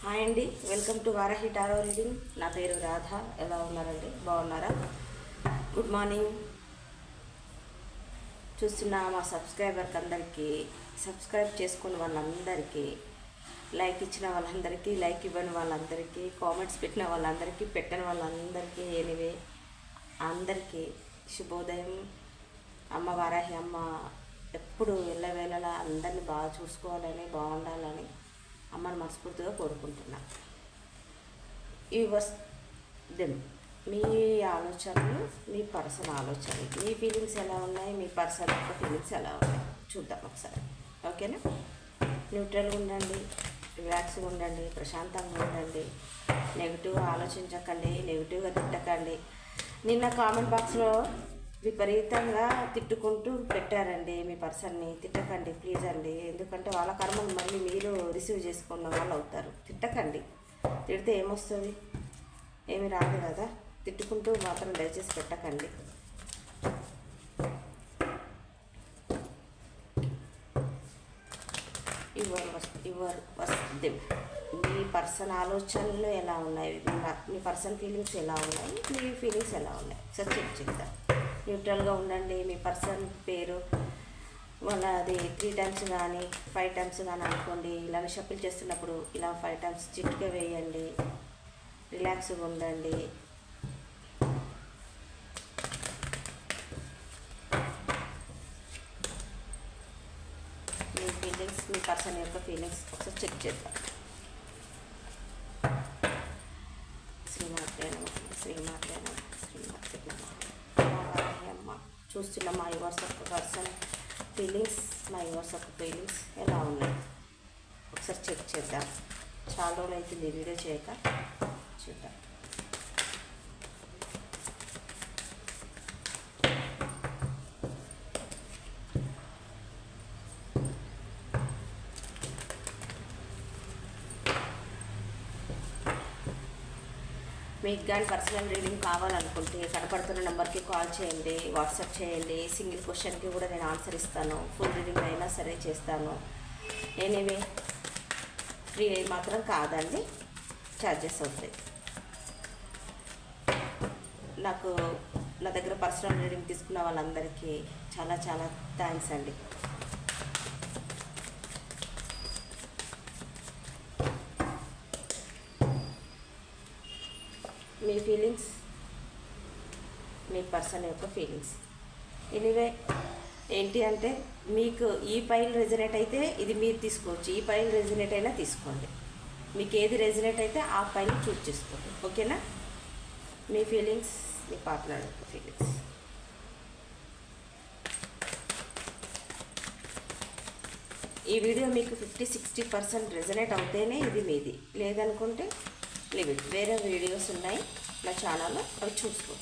Hi అండి, welcome to Varahi tarot reading. నా పేరు రాధ. ఎలా ఉన్నారండి? బాగున్నారా? Good morning. చూస్తున్న మా సబ్స్క్రైబర్కి అందరికీ, సబ్స్క్రైబ్ చేసుకున్న వాళ్ళందరికీ, లైక్ ఇచ్చిన వాళ్ళందరికీ, లైక్ ఇవ్వని వాళ్ళందరికీ, కామెంట్స్ పెట్టిన వాళ్ళందరికీ, పెట్టని వాళ్ళందరికీ, ఎనివే అందరికీ శుభోదయం. అమ్మ వారాహి అమ్మ ఎప్పుడు ఎల్లవేళలా అందరినీ బాగా చూసుకోవాలని, బాగుండాలని అమ్మని మనస్ఫూర్తిగా కోరుకుంటున్నా. ఈ దెమ్ మీ ఆలోచనలు, మీ పర్సన్ ఆలోచనలు, మీ ఫీలింగ్స్ ఎలా ఉన్నాయి, మీ పర్సన్ యొక్క ఫీలింగ్స్ ఎలా ఉన్నాయి చూద్దాం ఒకసారి. ఓకేనా? న్యూట్రల్గా ఉండండి, రిలాక్స్గా ఉండండి, ప్రశాంతంగా ఉండండి. నెగిటివ్గా ఆలోచించకండి, నెగిటివ్గా తిట్టకండి. నిన్న కామెంట్ బాక్స్లో విపరీతంగా తిట్టుకుంటూ పెట్టారండి. మీ పర్సన్ని తిట్టకండి ప్లీజ్ అండి, ఎందుకంటే వాళ్ళ కర్మను మళ్ళీ మీరు రిసీవ్ చేసుకున్న వాళ్ళు అవుతారు. తిట్టకండి, తిడితే ఏమొస్తుంది? ఏమి రాదు కదా. తిట్టుకుంటూ మాత్రం దయచేసి పెట్టకండి. యువర్ వస్తే మీ పర్సన్ ఆలోచనలు ఎలా ఉన్నాయి, మీ పర్సన్ ఫీలింగ్స్ ఎలా ఉన్నాయి, మీ ఫీలింగ్స్ ఎలా ఉన్నాయి సార్ చెక్ చేద్దాం. న్యూట్రల్గా ఉండండి. మీ పర్సన్ పేరు వాళ్ళది 3 టైమ్స్ కానీ 5 టైమ్స్ కానీ అనుకోండి. ఇలా షఫిల్ చేస్తున్నప్పుడు ఇలా 5 టైమ్స్ చిట్గా వేయండి. రిలాక్స్గా ఉండండి. మీ ఫీలింగ్స్, మీ పర్సన్ యొక్క ఫీలింగ్స్ ఒకసారి చెక్ చేద్దాం. శ్రీమాత్రే నమః, శ్రీమాత్రే నమః, శ్రీమాత్రే నమః. అమ్మ చూస్తున్న మా యువర్స్ యొక్క పర్సన్ ఫీలింగ్స్, మా యువర్స్ యొక్క ఫీలింగ్స్ ఎలా ఉన్నాయి ఒకసారి చెక్ చేద్దాం. చాలా రోజులు అవుతుంది వీడియో చేయక, చూద్దాం. మీకు కానీ పర్సనల్ రీడింగ్ కావాలనుకుంటే కనపడుతున్న నెంబర్కి కాల్ చేయండి, వాట్సాప్ చేయండి. సింగిల్ క్వశ్చన్కి కూడా నేను ఆన్సర్ ఇస్తాను. ఫుల్ రీడింగ్ అయినా సరే చేస్తాను. ఎనీవే ఫ్రీ మాత్రం కాదండి, ఛార్జెస్ అవుతాయి. నా దగ్గర పర్సనల్ రీడింగ్ తీసుకున్న వాళ్ళందరికీ చాలా చాలా థ్యాంక్స్ అండి. మీ ఫీలింగ్స్, మీ పర్సన్ యొక్క ఫీలింగ్స్. ఎనీవే ఏంటి అంటే, మీకు ఈ ఫైల్ రెజినేట్ అయితే ఇది మీరు తీసుకోవచ్చు, ఈ ఫైల్ రెజినేట్ అయినా తీసుకోండి. మీకు ఏది రెజినేట్ అయితే ఆ ఫైల్ చూస్ చేసుకోండి. ఓకేనా? మీ ఫీలింగ్స్, మీ పార్ట్నర్ యొక్క ఫీలింగ్స్. ఈ వీడియో మీకు 50-60% రెజినేట్ అవుతేనే ఇది మీది, లేదనుకుంటే లిమిట్. వేరే వీడియోస్ ఉన్నాయి నా ఛానల్లో, అవి చూసుకో.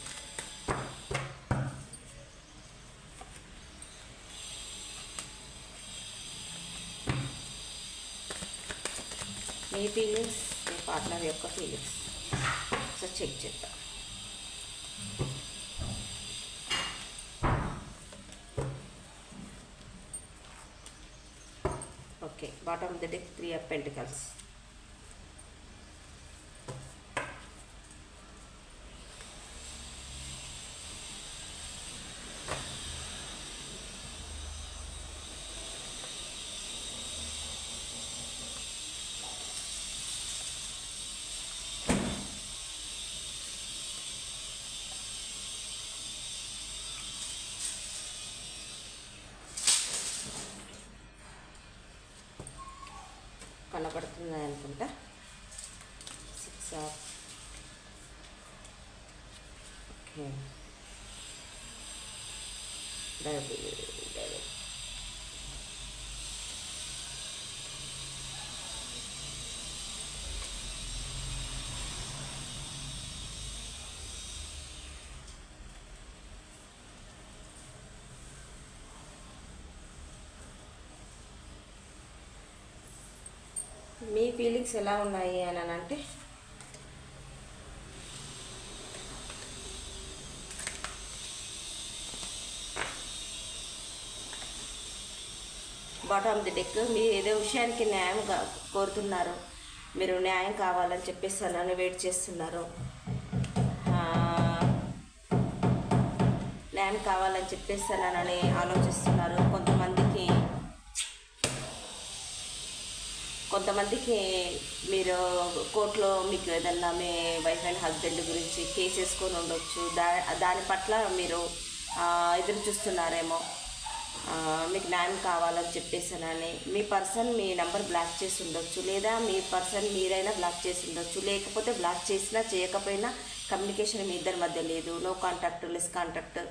మీ ఫీలింగ్స్, మీ పార్ట్నర్ యొక్క ఫీలింగ్స్ ఒకసారి చెక్ చేద్దాం. Okay, bottom of the deck 3 of Pentacles. కనబడుతుంది అనుకుంటా. 6 of ఓకే, మీ ఫీలింగ్స్ ఎలా ఉన్నాయి అని అంటే, బాటమ్ ఆఫ్ ది డెక్. మీరు ఏదో విషయానికి న్యాయం కోరుతున్నారు, మీరు న్యాయం కావాలని చెప్పేసి వెయిట్ చేస్తున్నారు. న్యాయం కావాలని చెప్పేస్తానని ఆలోచిస్తున్నారు. కొంతమందికి మీరు కోర్టులో మీకు ఏదన్నా మీ వైఫ్ అండ్ హస్బెండ్ గురించి కేసు వేసుకొని ఉండొచ్చు. దాని పట్ల మీరు ఎదురు చూస్తున్నారేమో. మీకు న్యాయం కావాలని చెప్పేసానని మీ పర్సన్ మీ నెంబర్ బ్లాక్ చేసి ఉండొచ్చు, లేదా మీ పర్సన్ మీరైనా బ్లాక్ చేసి ఉండొచ్చు. లేకపోతే బ్లాక్ చేసినా చేయకపోయినా కమ్యూనికేషన్ మీ ఇద్దరి మధ్య లేదు, నో కాంటాక్ట్, లెస్ కాంటాక్ట్.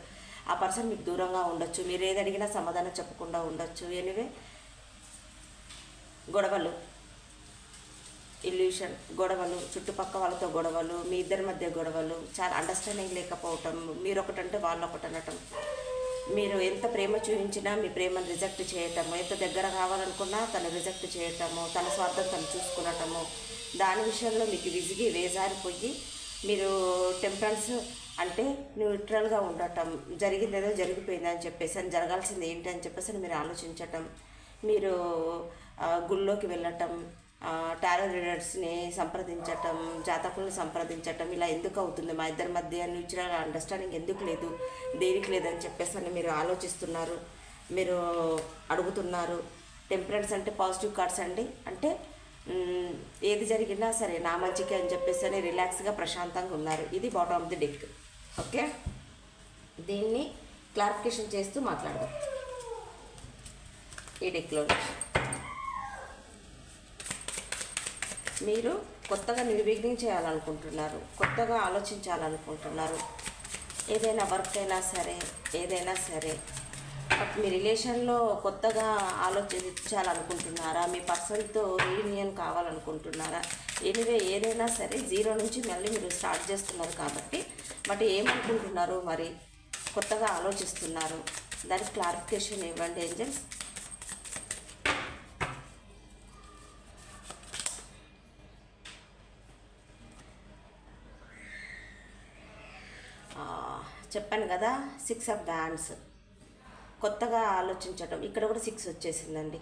ఆ పర్సన్ మీకు దూరంగా ఉండొచ్చు. మీరు ఏది అడిగినా సమాధానం చెప్పకుండా ఉండొచ్చు. ఎనివే గొడవలు, ఇల్యూషన్, గొడవలు, చుట్టుపక్కల వాళ్ళతో గొడవలు, మీ ఇద్దరి మధ్య గొడవలు, చాలా అండర్స్టాండింగ్ లేకపోవటం, మీరు ఒకటంటే వాళ్ళు ఒకటి అనటం, మీరు ఎంత ప్రేమ చూపించినా మీ ప్రేమను రిజెక్ట్ చేయటము, ఎంత దగ్గర కావాలనుకున్నా తను రిజెక్ట్ చేయటము, తన స్వార్థం తను చూసుకునటము, దాని విషయంలో మీకు విసిగి వేజారిపోయి మీరు టెంపరెన్స్ అంటే న్యూట్రల్గా ఉండటం, జరిగిందేదో జరిగిపోయిందని చెప్పేసి అని జరగాల్సింది ఏంటి అని చెప్పేసి మీరు ఆలోచించటం, మీరు గుళ్ళోకి వెళ్ళటం, టారో రీడర్స్ని సంప్రదించటం, జాతకులను సంప్రదించటం, ఇలా ఎందుకు అవుతుంది మా ఇద్దరి మధ్య న్యూట్రల్ అండర్స్టాండింగ్ ఎందుకు లేదు, దేనికి లేదని చెప్పేసి అని మీరు ఆలోచిస్తున్నారు, మీరు అడుగుతున్నారు. టెంపరెన్స్ అంటే పాజిటివ్ కార్డ్స్ అండి. అంటే ఏది జరిగినా సరే నా మంచికి అని చెప్పేసి అని రిలాక్స్గా ప్రశాంతంగా ఉన్నారు. ఇది bottom of the deck. Okay, దీన్ని క్లారిఫికేషన్ చేస్తూ మాట్లాడదాం. ఈ డెక్లో మీరు కొత్తగా నిర్విఘ్నం చేయాలనుకుంటున్నారు, కొత్తగా ఆలోచించాలనుకుంటున్నారు. ఏదైనా వర్క్ అయినా సరే, ఏదైనా సరే. బట్ మీ రిలేషన్లో కొత్తగా ఆలోచించాలనుకుంటున్నారా, మీ పర్సన్తో రీయూనియన్ కావాలనుకుంటున్నారా, ఎనివే ఏదైనా సరే జీరో నుంచి మళ్ళీ మీరు స్టార్ట్ చేస్తున్నారు కాబట్టి, బట్ ఏమనుకుంటున్నారు మరి, కొత్తగా ఆలోచిస్తున్నారు, దానికి క్లారిఫికేషన్ ఇవ్వండి ఏంజల్స్. చెప్పాను కదా 6 ఆఫ్ వ్యాండ్స్, కొత్తగా ఆలోచించటం. ఇక్కడ కూడా 6 వచ్చేసిందండి.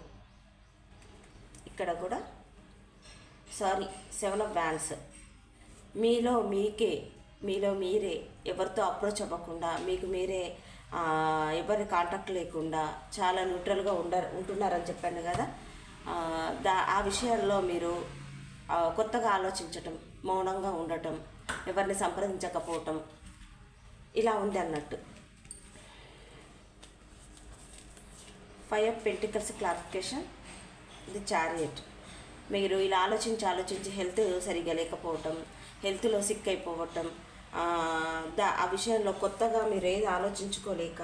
ఇక్కడ కూడా 7 ఆఫ్ వ్యాండ్స్. మీలో మీరే ఎవరితో అప్రోచ్ అవ్వకుండా, మీకు మీరే ఎవరి కాంటాక్ట్ లేకుండా చాలా న్యూట్రల్గా ఉంటున్నారని చెప్పాను కదా. ఆ విషయాల్లో మీరు కొత్తగా ఆలోచించటం, మౌనంగా ఉండటం, ఎవరిని సంప్రదించకపోవటం, ఇలా ఉంది అన్నట్టు. 5 ఆఫ్ పెంటికల్స్ క్లారిఫికేషన్. ఇది చారియట్. మీరు ఇలా ఆలోచించి హెల్త్ సరిగా లేకపోవటం, హెల్త్లో సిక్ అయిపోవటం, ఆ విషయంలో కొత్తగా మీరు ఏది ఆలోచించుకోలేక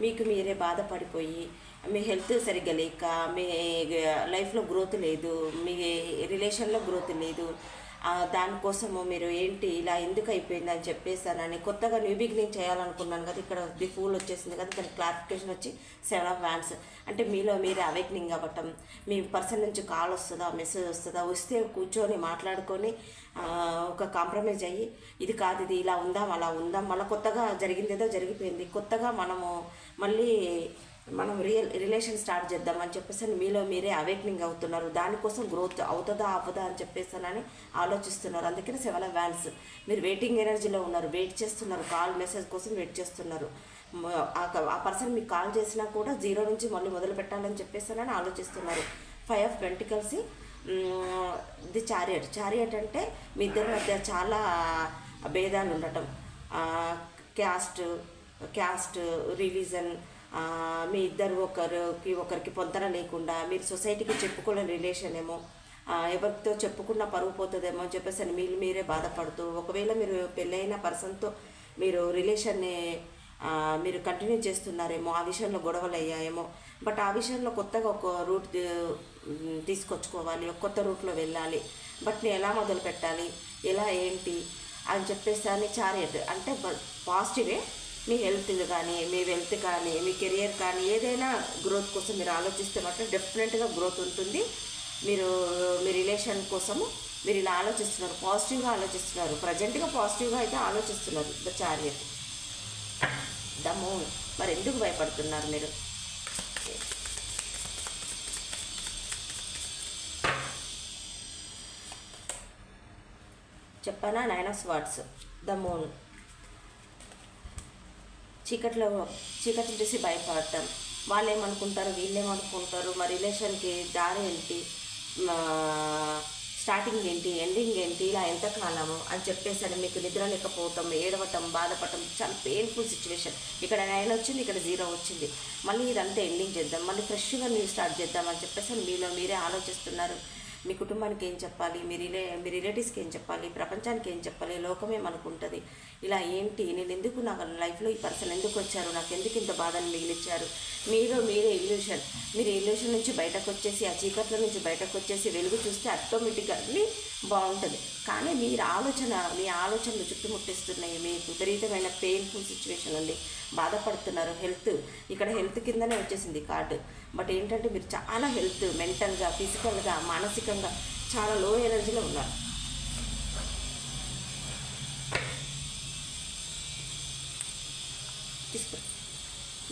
మీకు మీరే బాధపడిపోయి, మీ హెల్త్ సరిగ్గా లేక, మీ లైఫ్లో గ్రోత్ లేదు, మీ రిలేషన్లో గ్రోత్ లేదు, దానికోసము మీరు ఏంటి ఇలా ఎందుకు అయిపోయింది అని చెప్పేసానని కొత్తగా న్యూ బిగినింగ్ చేయాలనుకున్నాను కదా. ఇక్కడ ది ఫూల్ వచ్చేసింది కదా, దానికి క్లారిఫికేషన్ వచ్చి 7 ఆఫ్ వ్యాండ్స్. అంటే మీలో మీరే అవేక్నింగ్ అవ్వటం, మీ పర్సన్ నుంచి కాల్ వస్తుందా, మెసేజ్ వస్తుందా, వస్తే కూర్చొని మాట్లాడుకొని ఒక కాంప్రమైజ్ అయ్యి ఇది కాదు, ఇది ఇలా ఉందాం, అలా ఉందాం, మళ్ళీ కొత్తగా జరిగిందేదో జరిగిపోయింది, కొత్తగా మళ్ళీ మనం రిలేషన్ స్టార్ట్ చేద్దామని చెప్పేసి మీలో మీరే అవేక్నింగ్ అవుతున్నారు. దానికోసం గ్రోత్ అవుతుందా అవ్వదా అని చెప్పేసానని ఆలోచిస్తున్నారు. అందుకని 7 ఆఫ్ వ్యాండ్స్. మీరు వెయిటింగ్ ఎనర్జీలో ఉన్నారు, వెయిట్ చేస్తున్నారు, కాల్ మెసేజ్ కోసం వెయిట్ చేస్తున్నారు. ఆ పర్సన్ మీకు కాల్ చేసినా కూడా జీరో నుంచి మళ్ళీ మొదలు పెట్టాలని చెప్పేసానని ఆలోచిస్తున్నారు. 5 ఆఫ్ పెంటికల్స్. ది చారియట్ అంటే మీ ఇద్దరి మధ్య చాలా భేదాలు ఉండటం, క్యాస్ట్, రిలీజన్, మీ ఇద్దరు ఒకరికి పొంతన లేకుండా, మీరు సొసైటీకి చెప్పుకోలేని రిలేషన్ ఏమో, ఎవరితో చెప్పుకున్న పరువు పోతుందేమో అని చెప్పేసి అని మీరే బాధపడుతూ, ఒకవేళ మీరు పెళ్ళైన పర్సన్తో మీరు రిలేషన్ని మీరు కంటిన్యూ చేస్తున్నారేమో, ఆ విషయంలో గొడవలు అయ్యాయేమో. బట్ ఆ విషయంలో కొత్తగా ఒక రూట్ తీసుకొచ్చుకోవాలి, ఒక కొత్త రూట్లో వెళ్ళాలి. బట్ నేను ఎలా మొదలు పెట్టాలి, ఎలా ఏంటి అని చెప్పేసి అని చారియట్ అంటే పాజిటివే. మీ హెల్త్ కానీ, మీ వెల్త్ కానీ, మీ కెరియర్ కానీ, ఏదైనా గ్రోత్ కోసం మీరు ఆలోచిస్తే మాత్రం డెఫినెట్గా గ్రోత్ ఉంటుంది. మీరు మీ రిలేషన్ కోసము మీరు ఇలా ఆలోచిస్తున్నారు, పాజిటివ్గా ఆలోచిస్తున్నారు, ప్రజెంట్గా పాజిటివ్గా అయితే ఆలోచిస్తున్నారు. The chariot, the moon. మరి ఎందుకు భయపడుతున్నారు మీరు? చెప్పానా? 9 of Swords, ద మూన్. చీకట్లు చూసి భయపడటం, వాళ్ళు ఏమనుకుంటారు, వీళ్ళు ఏమనుకుంటారు, మా రిలేషన్కి దారి ఏంటి, స్టార్టింగ్ ఏంటి, ఎండింగ్ ఏంటి, ఇలా ఎంతకాలము అని చెప్పేసి అని మీకు నిద్ర లేకపోవటం, ఏడవటం, బాధపడటం, చాలా పెయిన్ఫుల్ సిచ్యువేషన్. ఇక్కడ 9 వచ్చింది, ఇక్కడ 0 వచ్చింది. మళ్ళీ ఇదంతా ఎండింగ్ చేద్దాం, మళ్ళీ ఫ్రెష్గా న్యూ స్టార్ట్ చేద్దాం అని చెప్పేసి మీలో మీరే ఆలోచిస్తున్నారు. మీ కుటుంబానికి ఏం చెప్పాలి, మీ రిలేటివ్స్కి ఏం చెప్పాలి, ప్రపంచానికి ఏం చెప్పాలి, లోకం ఏమనుకుంటుంది, ఇలా ఏంటి, నేను ఎందుకు, నాకు లైఫ్లో ఈ పర్సన్ ఎందుకు వచ్చారు, నాకు ఎందుకు ఇంత బాధను మిగిలిచ్చారు, మీరే ఇల్యూషన్. మీరు ఇల్యూషన్ నుంచి బయటకు వచ్చేసి, ఆ చీకట్ల నుంచి బయటకు వచ్చేసి వెలుగు చూస్తే ఆటోమేటిక్గా అన్నీ బాగుంటుంది. కానీ మీ ఆలోచనలు చుట్టుముట్టిస్తున్నాయి. మీకు విపరీతమైన పెయిన్ఫుల్ సిచ్యువేషన్ ఉంది, బాధపడుతున్నారు. ఇక్కడ హెల్త్ కిందనే వచ్చేసింది కార్డు. బట్ ఏంటంటే మీరు చాలా హెల్త్, మెంటల్గా, ఫిజికల్గా, మానసికంగా చాలా లో ఎనర్జీలో ఉన్నారు.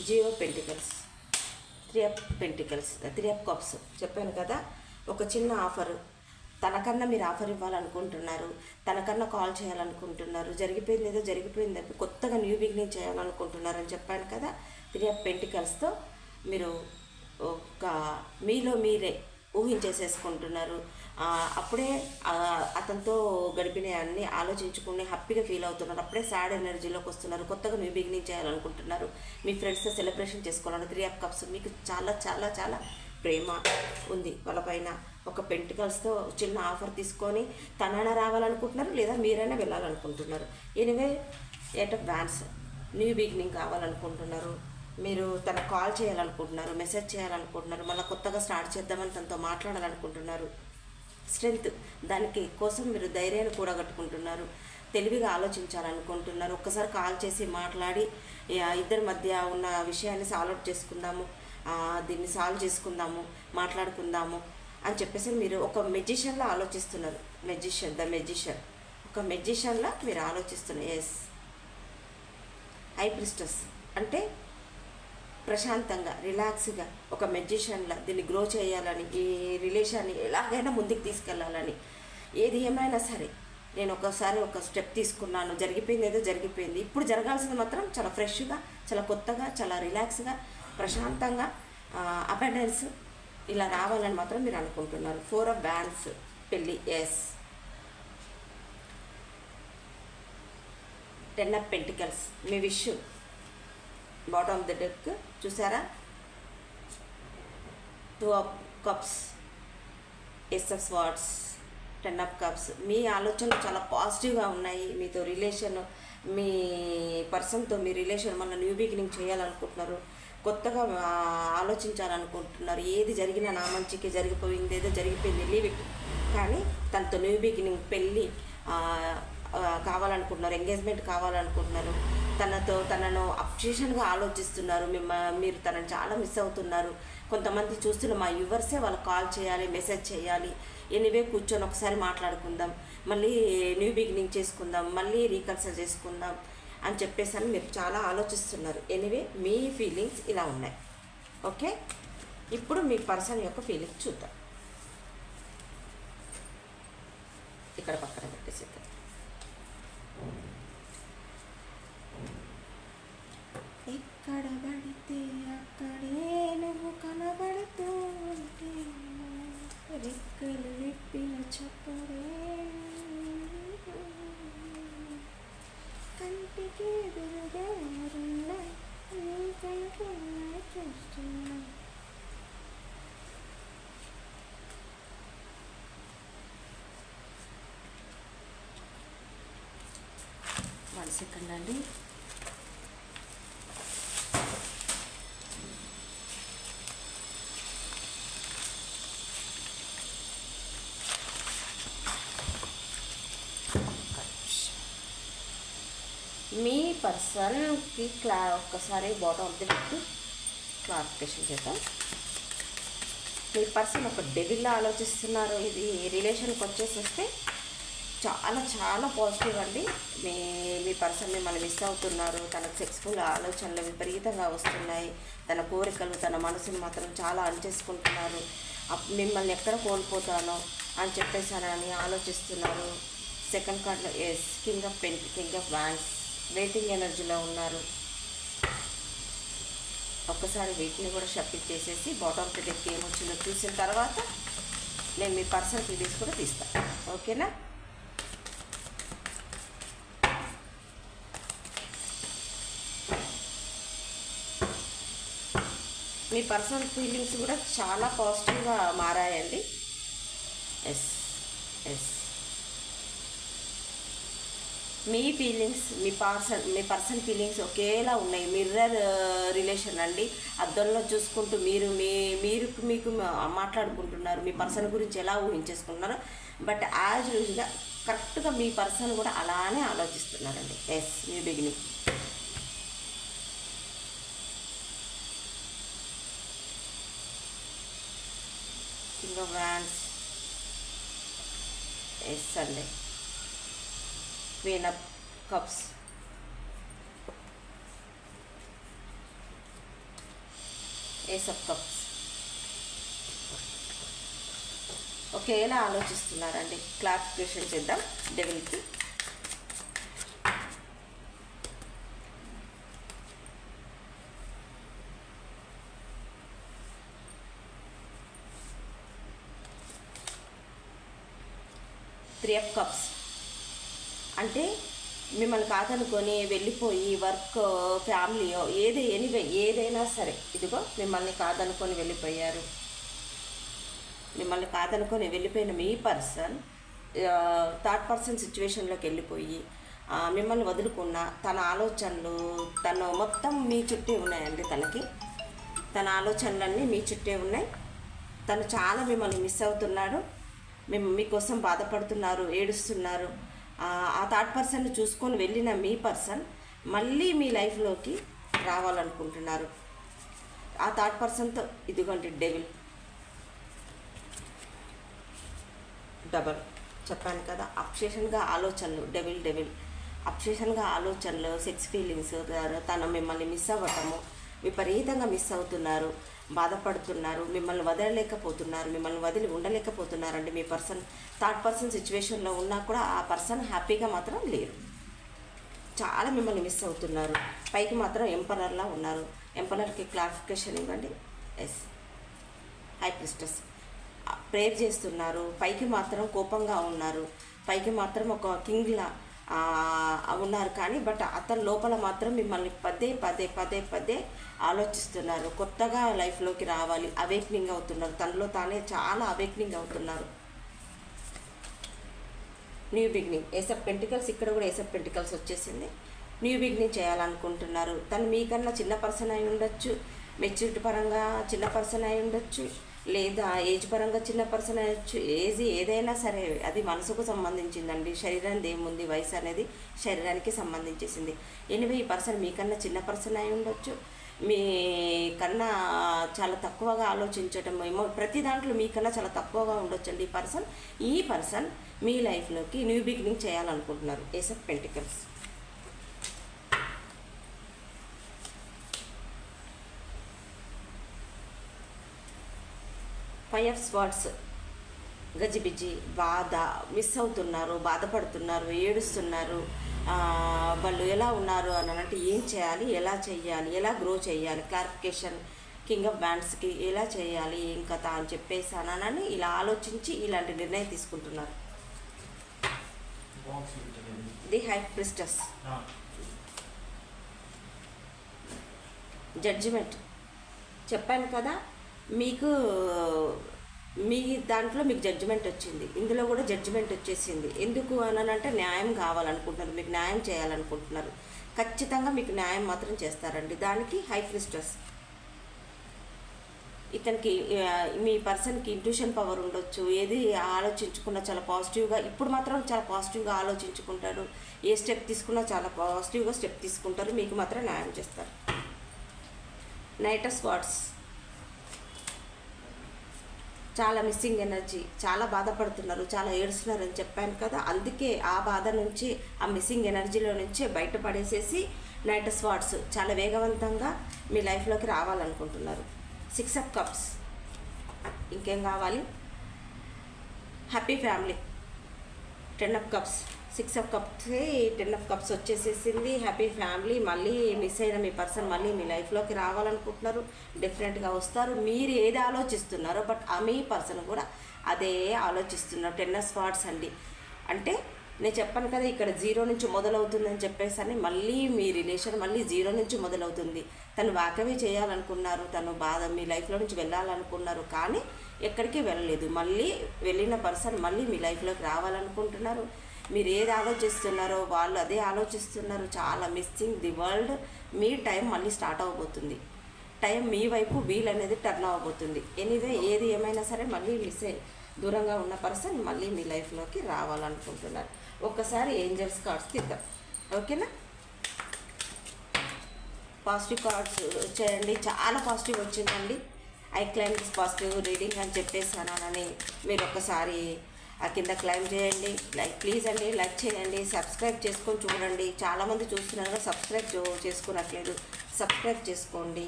Zero pentacles, 3 of Cups. చెప్పాను కదా, ఒక చిన్న ఆఫరు. తనకన్నా మీరు ఆఫర్ ఇవ్వాలనుకుంటున్నారు, తనకన్నా కాల్ చేయాలనుకుంటున్నారు, జరిగిపోయింది ఏదో జరిగిపోయింది, కొత్తగా న్యూ బిగినింగ్ చేయాలనుకుంటున్నారు అని చెప్పాను కదా. 3 of Pentaclesతో మీరు ఒక మీలో మీరే ఊహించేసేసుకుంటున్నారు. అప్పుడే అతనితో గడిపిన అన్ని ఆలోచించుకుని హ్యాపీగా ఫీల్ అవుతున్నారు. అప్పుడే సాడ్ ఎనర్జీలోకి వస్తున్నారు, కొత్తగా న్యూ బిగినింగ్ చేయాలనుకుంటున్నారు, మీ ఫ్రెండ్స్తో సెలబ్రేషన్ చేసుకోవాలని. 3 of Cups మీకు చాలా చాలా చాలా ప్రేమ ఉంది వాళ్ళపైన. ఒక పెంటికల్స్తో చిన్న ఆఫర్ తీసుకొని తనైనా రావాలనుకుంటున్నారు, లేదా మీరైనా వెళ్ళాలనుకుంటున్నారు. Anyway 8 of Wands, new beginning కావాలనుకుంటున్నారు. మీరు తనకు కాల్ చేయాలనుకుంటున్నారు, మెసేజ్ చేయాలనుకుంటున్నారు, మళ్ళీ కొత్తగా స్టార్ట్ చేద్దామని తనతో మాట్లాడాలనుకుంటున్నారు. స్ట్రెంగ్త్, దానికి కోసం మీరు ధైర్యాన్ని కూడా కట్టుకుంటున్నారు, తెలివిగా ఆలోచించాలనుకుంటున్నారు. ఒక్కసారి కాల్ చేసి మాట్లాడి ఇద్దరి మధ్య ఉన్న విషయాన్ని దీన్ని సాల్వ్ చేసుకుందాము, మాట్లాడుకుందాము అని చెప్పేసి మీరు ఒక మెజిషియన్లో ఆలోచిస్తున్నారు. ఒక మెజిషియన్లా మీరు ఆలోచిస్తున్నారు. ఎస్, హై ప్రిస్టెస్ అంటే ప్రశాంతంగా, రిలాక్స్గా, ఒక మెజిషియన్లా దీన్ని గ్రో చేయాలని, ఈ రిలేషన్ని ఎలాగైనా ముందుకు తీసుకెళ్ళాలని. ఏది ఏమైనా సరే నేను ఒక స్టెప్ తీసుకున్నాను, జరిగిపోయింది ఏదో జరిగిపోయింది, ఇప్పుడు జరగాల్సింది మాత్రం చాలా ఫ్రెష్గా, చాలా కొత్తగా, చాలా రిలాక్స్గా, ప్రశాంతంగా, అబెండెన్స్ ఇలా రావాలని మాత్రం మీరు అనుకుంటున్నారు. 4 of Wands, పెళ్ళి. ఎస్, 10 of Pentacles, మీ wish. Bottom of the deck చూసారా, 2 of Cups, Ace of Swords, 10 of Cups. మీ ఆలోచనలు చాలా పాజిటివ్గా ఉన్నాయి. మీతో రిలేషన్, మీ పర్సన్తో మీ రిలేషన్ మళ్ళీ న్యూ బిగినింగ్ చేయాలనుకుంటున్నారు, కొత్తగా ఆలోచించాలనుకుంటున్నారు. ఏది జరిగినా నా మంచికి, జరిగిపోయింది ఏదో జరిగిపోయింది, లీవ్ ఇట్. కానీ తనతో న్యూ బిగినింగ్, పెళ్ళి కావాలనుకుంటున్నారు, ఎంగేజ్మెంట్ కావాలనుకుంటున్నారు, తనను అప్రిషియేషన్గా ఆలోచిస్తున్నారు. మీరు తనని చాలా మిస్ అవుతున్నారు. కొంతమంది చూస్తున్న మా వ్యూవర్సే వాళ్ళకి కాల్ చేయాలి, మెసేజ్ చేయాలి. ఎనీవే కూర్చొని ఒకసారి మాట్లాడుకుందాం, మళ్ళీ న్యూ బిగినింగ్ చేసుకుందాం, మళ్ళీ రీకన్సిడర్ చేసుకుందాం అని చెప్పేసి అని మీరు చాలా ఆలోచిస్తున్నారు. ఎనీవే మీ ఫీలింగ్స్ ఇలా ఉన్నాయి. ఓకే, ఇప్పుడు మీ పర్సన్ యొక్క ఫీలింగ్స్ చూద్దాం. ఇక్కడ పక్కన పెట్టేసేద్దాం. ఎక్కడ పడితే అక్కడే నువ్వు కనబడుతూ ఉంటే, రెక్కలు విప్పిన చెప్పరే కంటికి ఎదురుగా ఎవరున్నా నీ కనుక చూస్తున్నా. 1 సెకండ్ అండి. మీ పర్సన్కి ఒక్కసారి bottom of the deck clarification చేద్దాం. మీ పర్సన్ ఒక డెవిల్లా ఆలోచిస్తున్నారు. ఇది రిలేషన్కి వచ్చేసేస్తే చాలా చాలా పాజిటివ్ అండి. మీ పర్సన్ మిమ్మల్ని మిస్ అవుతున్నారు. తనకు సెక్స్ఫుల్ ఆలోచనలు విపరీతంగా వస్తున్నాయి. తన కోరికలు, తన మనసుని మాత్రం చాలా అణిచేసుకుంటున్నారు. మిమ్మల్ని ఎక్కడ కోల్పోతానో అని చెప్పేసానని ఆలోచిస్తున్నారు. సెకండ్ కార్డ్లో yes king of wands, waiting ఎనర్జీలో ఉన్నారు. ఒక్కసారి వీటిని కూడా షఫిల్ చేసేసి బాటమ్ టు డెక్ ఏమొచ్చిందో చూసిన తర్వాత నేను మీ పర్సనల్ ఫీలింగ్స్ కూడా తీస్తాను. ఓకేనా? మీ పర్సనల్ ఫీలింగ్స్ కూడా చాలా పాజిటివ్గా మారాయండి. ఎస్ ఎస్ మీ ఫీలింగ్స్ మీ పర్సన్ ఫీలింగ్స్ ఒకేలా ఉన్నాయి. మిర్రర్ రిలేషన్ అండి. అద్దంలో చూసుకుంటూ మీకు మాట్లాడుకుంటున్నారు. మీ పర్సన్ గురించి ఎలా ఊహించేసుకుంటున్నారో బట్ యాజ్ యూజువల్గా కరెక్ట్గా మీ పర్సన్ కూడా అలానే ఆలోచిస్తున్నారండి. Yes new beginning. King of wands, yes అండి. Queen of cups, ace of cups. ఒకేలా ఆలోచిస్తున్నారండి. క్లారిఫికేషన్ చేద్దాం డెవిల్కి. త్రీ ఆఫ్ కప్స్ అంటే మిమ్మల్ని కాదనుకొని వెళ్ళిపోయి వర్క్, ఫ్యామిలీయో ఏదైనా సరే ఇదిగో మిమ్మల్ని కాదనుకొని వెళ్ళిపోయారు. మిమ్మల్ని కాదనుకొని వెళ్ళిపోయిన మీ పర్సన్ థర్డ్ పర్సన్ సిచ్యువేషన్లోకి వెళ్ళిపోయి మిమ్మల్ని వదులుకున్న తన ఆలోచనలు మొత్తం మీ చుట్టే ఉన్నాయండి. తన ఆలోచనలన్నీ మీ చుట్టే ఉన్నాయి. తను చాలా మిమ్మల్ని మిస్ అవుతున్నాడు. మీకోసం బాధపడుతున్నారు, ఏడుస్తున్నారు. ఆ థర్డ్ పర్సన్ని చూసుకొని వెళ్ళిన మీ పర్సన్ మళ్ళీ మీ లైఫ్లోకి రావాలనుకుంటున్నారు. ఆ థర్డ్ పర్సన్తో ఇదిగోండి డెవిల్, డబల్ చెప్పాను కదా. అబ్సెషన్గా ఆలోచనలు, డెవిల్ అబ్సెషన్గా ఆలోచనలు, సెక్స్ ఫీలింగ్స్, తను మిమ్మల్ని మిస్ అవ్వటము, విపరీతంగా మిస్ అవుతున్నారు, బాధపడుతున్నారు, మిమ్మల్ని వదలలేకపోతున్నారు, మిమ్మల్ని వదిలి ఉండలేకపోతున్నారండి. మీ పర్సన్ థర్డ్ పర్సన్ సిచ్యువేషన్లో ఉన్నా కూడా ఆ పర్సన్ హ్యాపీగా మాత్రం లేరు. చాలా మిమ్మల్ని మిస్ అవుతున్నారు. పైకి మాత్రం ఎంపరర్లా ఉన్నారు. ఎంపరర్కి క్లారిఫికేషన్ ఇవ్వండి. Yes high priestess. ప్రేయర్ చేస్తున్నారు. పైకి మాత్రం కోపంగా ఉన్నారు. పైకి మాత్రం ఒక కింగ్లా ఉన్నారు. కానీ బట్ అతని లోపల మాత్రం మిమ్మల్ని పదే ఆలోచిస్తున్నారు. కొత్తగా లైఫ్లోకి రావాలి, అవేక్నింగ్ అవుతున్నారు. తనలో తానే చాలా అవేక్నింగ్ అవుతున్నారు. New beginning, ace of pentacles. ఇక్కడ కూడా ఏస్ ఆఫ్ పెంటికల్స్ వచ్చేసింది. న్యూ బిగినింగ్ చేయాలనుకుంటున్నారు. తను మీకన్నా చిన్న పర్సన్ అయి ఉండొచ్చు, మెచ్యూరిటీ పరంగా చిన్న పర్సన్ అయి ఉండొచ్చు, లేదా ఏజ్ పరంగా చిన్న పర్సన్ అయ్యొచ్చు. ఏజ్ ఏదైనా సరే అది మనసుకు సంబంధించిందండి. శరీరానికి ఏముంది, వయసు అనేది శరీరానికి సంబంధించేసింది. ఎనివే ఈ పర్సన్ మీకన్నా చిన్న పర్సన్ అయి ఉండొచ్చు, మీ కన్నా చాలా తక్కువగా ఆలోచించటం ఏమో, ప్రతి దాంట్లో మీకన్నా చాలా తక్కువగా ఉండొచ్చండి. ఈ పర్సన్ మీ లైఫ్లోకి న్యూ బిగినింగ్ చేయాలనుకుంటున్నారు. Ace of pentacles. Five of swords. గజిబిజి, బాధ, మిస్ అవుతున్నారు, బాధపడుతున్నారు, ఏడుస్తున్నారు. వాళ్ళు ఎలా ఉన్నారు అని అంటే ఏం చేయాలి, ఎలా చేయాలి, ఎలా గ్రో చేయాలి, క్లారిఫికేషన్. కింగ్ ఆఫ్ బ్యాండ్స్కి ఎలా చేయాలి, ఏం కథ అని చెప్పేసానని ఇలా ఆలోచించి ఇలాంటి నిర్ణయం తీసుకుంటున్నారు. The high priestess. జడ్జిమెంట్ చెప్పాను కదా, మీకు మీ దాంట్లో మీకు జడ్జిమెంట్ వచ్చింది. ఇందులో కూడా జడ్జిమెంట్ వచ్చేసింది. ఎందుకు అనంటే న్యాయం కావాలనుకుంటున్నారు, మీకు న్యాయం చేయాలనుకుంటున్నారు. ఖచ్చితంగా మీకు న్యాయం మాత్రం చేస్తారండి. దానికి హై ప్రిస్టెస్. ఇతనికి మీ పర్సన్కి ఇంట్యూషన్ పవర్ ఉండొచ్చు. ఏది ఆలోచించుకున్నా చాలా పాజిటివ్గా, ఇప్పుడు మాత్రం చాలా పాజిటివ్గా ఆలోచించుకుంటారు. ఏ స్టెప్ తీసుకున్నా చాలా పాజిటివ్గా స్టెప్ తీసుకుంటారు. మీకు మాత్రం న్యాయం చేస్తారు. Knight of swords. చాలా మిస్సింగ్ ఎనర్జీ, చాలా బాధపడుతున్నారు, చాలా ఏడుస్తున్నారు అని చెప్పాను కదా. అందుకే ఆ బాధ నుంచి, ఆ మిస్సింగ్ ఎనర్జీలో నుంచే బయటపడేసేసి నైట్ ఆఫ్ స్వార్డ్స్ చాలా వేగవంతంగా మీ లైఫ్లోకి రావాలనుకుంటున్నారు. Six of cups. ఇంకేం కావాలి? Happy family. 10 of cups. 6 of కప్స్కి 10 ఆఫ్ కప్స్ వచ్చేసేసింది. Happy family. మళ్ళీ మిస్ అయిన మీ పర్సన్ మళ్ళీ మీ లైఫ్లోకి రావాలనుకుంటున్నారు, డిఫరెంట్గా వస్తారు. మీరు ఏది ఆలోచిస్తున్నారో బట్ మీ పర్సన్ కూడా అదే ఆలోచిస్తున్నారు. 10 ఆఫ్ స్వార్డ్స్ అండి. అంటే నేను చెప్పాను కదా ఇక్కడ 0 నుంచి మొదలవుతుందని చెప్పేసి మళ్ళీ మీ రిలేషన్ మళ్ళీ 0 నుంచి మొదలవుతుంది. తను వాకవే చేయాలనుకున్నారు, తను బాధ మీ లైఫ్లో నుంచి వెళ్ళాలనుకున్నారు, కానీ ఎక్కడికి వెళ్ళలేదు. మళ్ళీ వెళ్ళిన పర్సన్ మళ్ళీ మీ లైఫ్లోకి రావాలనుకుంటున్నారు. మీరు ఏది ఆలోచిస్తున్నారో వాళ్ళు అదే ఆలోచిస్తున్నారు. చాలా missing the world. Me time మళ్ళీ స్టార్ట్ అవ్వబోతుంది. టైం మీ వైపు వీల్ అనేది టర్న్ అవ్వబోతుంది. ఎనీవే ఏది ఏమైనా సరే మళ్ళీ దూరంగా ఉన్న పర్సన్ మళ్ళీ మీ లైఫ్లోకి రావాలనుకుంటున్నారు. ఒక్కసారి ఏంజల్స్ కార్డ్స్ తీద్దాం, ఓకేనా? పాజిటివ్ కార్డ్స్ వచ్చాయండి, చాలా పాజిటివ్ వచ్చిందండి. I claim this positive reading అని చెప్పేసానని మీరు ఒక్కసారి ఆ కింద క్లైమ్ చేయండి. ప్లీజ్ అండి లైక్ చేయండి, సబ్స్క్రైబ్ చేసుకొని చూడండి. చాలామంది చూస్తున్నారు, సబ్స్క్రైబ్ చేసుకున్నట్లేదు. సబ్స్క్రైబ్ చేసుకోండి,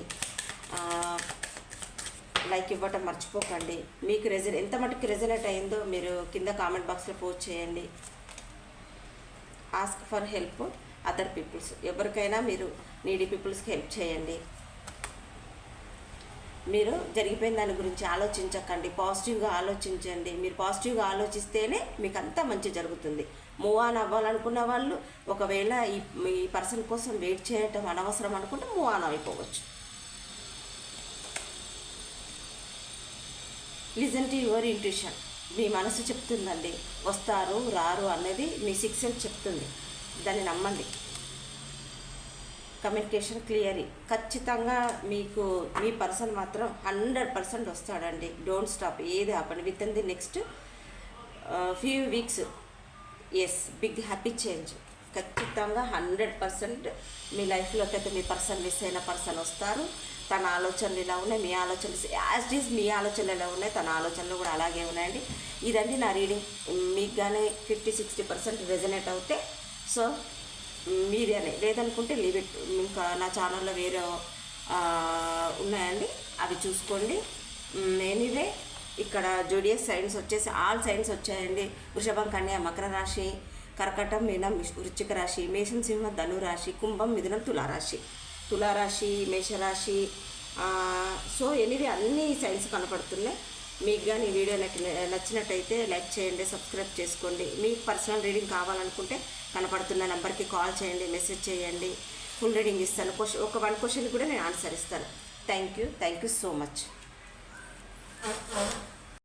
లైక్ ఇవ్వటం మర్చిపోకండి. మీకు ఎంత మటుకు రెజనేట్ అయిందో మీరు కింద కామెంట్ బాక్స్లో పోస్ట్ చేయండి. Ask for help other peoples. ఎవరికైనా మీరు నీడీ పీపుల్స్కి హెల్ప్ చేయండి. మీరు జరిగిపోయిన దాని గురించి ఆలోచించకండి, పాజిటివ్గా ఆలోచించండి. మీరు పాజిటివ్గా ఆలోచిస్తేనే మీకు అంతా మంచి జరుగుతుంది. మూవ్ ఆన్ అవ్వాలనుకున్న వాళ్ళు ఒకవేళ ఈ పర్సన్ కోసం వెయిట్ చేయటం అనవసరం అనుకుంటే మూవ్ ఆన్ అయిపోవచ్చు. Listen to your intuition. మీ మనసు చెప్తుందండి, వస్తారు రారు అన్నది మీ సిక్స్ సెన్స్ చెప్తుంది. దాన్ని నమ్మండి. Communication clear. ఖచ్చితంగా మీకు మీ పర్సన్ మాత్రం 100% వస్తాడండి. డోంట్ స్టాప్, ఏది ఆపండి. With in the next few weeks big happy change. ఖచ్చితంగా 100% మీ లైఫ్లోకి అయితే మీ పర్సన్ మిస్ అయిన పర్సన్ వస్తారు. తన ఆలోచనలు ఇలా ఉన్నాయి, మీ ఆలోచనలు యాజ్ ఇట్ ఈజ్ మీ ఆలోచనలు ఎలా ఉన్నాయి, తన ఆలోచనలు కూడా అలాగే ఉన్నాయండి. ఇదండి నా రీడింగ్. మీకు కానీ 50-60% రెజనేట్ అవుతే సో మీరేనే, లేదనుకుంటే లీవ్ ఇట్. ఇంకా నా ఛానల్లో వేరే ఉన్నాయండి, అవి చూసుకోండి. ఎనీవే ఇక్కడ జోడియస్ సైన్స్ వచ్చేసి ఆల్ సైన్స్ వచ్చాయండి. వృషభం, కన్య, మకర రాశి, కర్కటం, మీనం, వృశ్చిక రాశి, మేషం, సింహం, ధనురాశి, కుంభం, మిథునం, తులారాశి, మేషరాశి. సో ఎనీవే అన్ని సైన్స్ కనపడుతున్నాయి. మీకు కానీ ఈ వీడియో నచ్చినట్టయితే లైక్ చేయండి, సబ్స్క్రైబ్ చేసుకోండి. మీకు పర్సనల్ రీడింగ్ కావాలనుకుంటే కనపడుతున్న నెంబర్కి కాల్ చేయండి, మెసేజ్ చేయండి. ఫుల్ రీడింగ్ ఇస్తాను. ఒక 1 క్వశ్చన్ కూడా నేను ఆన్సర్ ఇస్తాను. Thank you so much.